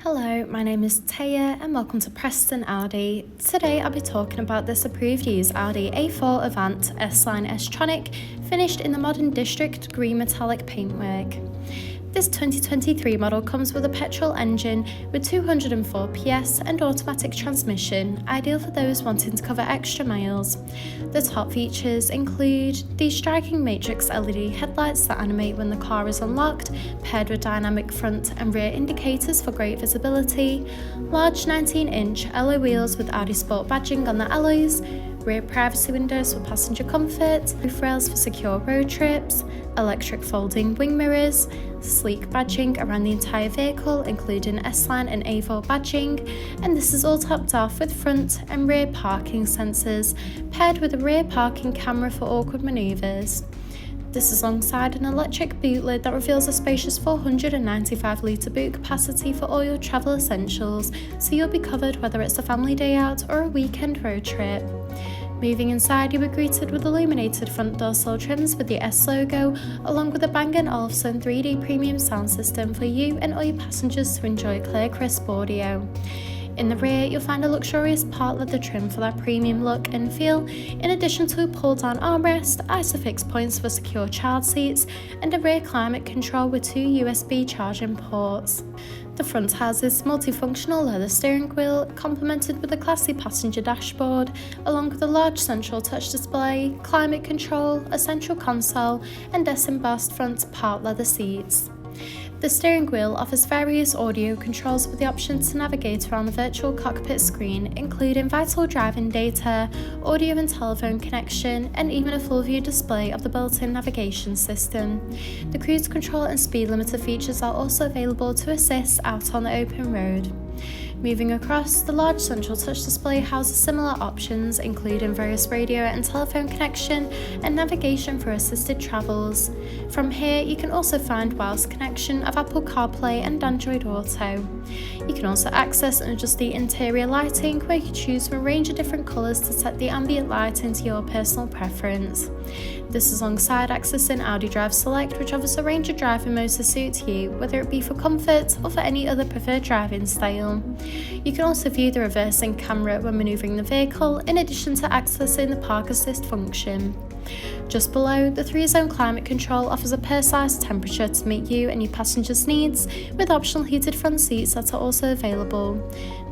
Hello, my name is Taya and welcome to Preston Audi. Today I'll be talking about this approved used Audi A4 Avant S-Line S tronic finished in the modern district green metallic paintwork. This 2023 model comes with a petrol engine with 204 PS and automatic transmission, ideal for those wanting to cover extra miles. The top features include the striking matrix LED headlights that animate when the car is unlocked, paired with dynamic front and rear indicators for great visibility, large 19-inch alloy wheels with Audi Sport badging on the alloys, rear privacy windows for passenger comfort, roof rails for secure road trips, electric folding wing mirrors, sleek badging around the entire vehicle including S-Line and A4 badging, and this is all topped off with front and rear parking sensors, paired with a rear parking camera for awkward manoeuvres. This is alongside an electric boot lid that reveals a spacious 495 litre boot capacity for all your travel essentials, so you'll be covered whether it's a family day out or a weekend road trip. Moving inside, you were greeted with illuminated front door sill trims with the S logo, along with a Bang & Olufsen 3D premium sound system for you and all your passengers to enjoy clear, crisp audio. In the rear, you'll find a luxurious part leather trim for that premium look and feel, in addition to a pull-down armrest, ISOFIX points for secure child seats, and a rear climate control with 2 USB charging ports. The front houses multifunctional leather steering wheel, complemented with a classy passenger dashboard, along with a large central touch display, climate control, a central console, and embossed front part leather seats. The steering wheel offers various audio controls with the option to navigate around the virtual cockpit screen, including vital driving data, audio and telephone connection, and even a full view display of the built-in navigation system. The cruise control and speed limiter features are also available to assist out on the open road. Moving across, the large central touch display houses similar options, including various radio and telephone connection and navigation for assisted travels. From here, you can also find wireless connection of Apple CarPlay and Android Auto. You can also access and adjust the interior lighting, where you choose from a range of different colours to set the ambient lighting to your personal preference. This is alongside accessing Audi Drive Select, which offers a range of driving modes to suit you, whether it be for comfort or for any other preferred driving style. You can also view the reversing camera when manoeuvring the vehicle, in addition to accessing the park assist function. Just below, the 3-zone climate control offers a personalised temperature to meet you and your passengers' needs, with optional heated front seats that are also available.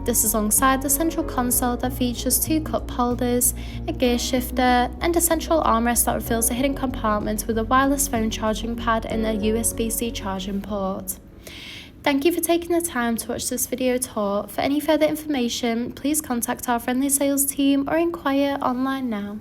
This is alongside the central console that features 2 cup holders, a gear shifter, and a central armrest that reveals a hidden compartment with a wireless phone charging pad and a USB-C charging port. Thank you for taking the time to watch this video tour. For any further information, please contact our friendly sales team or inquire online now.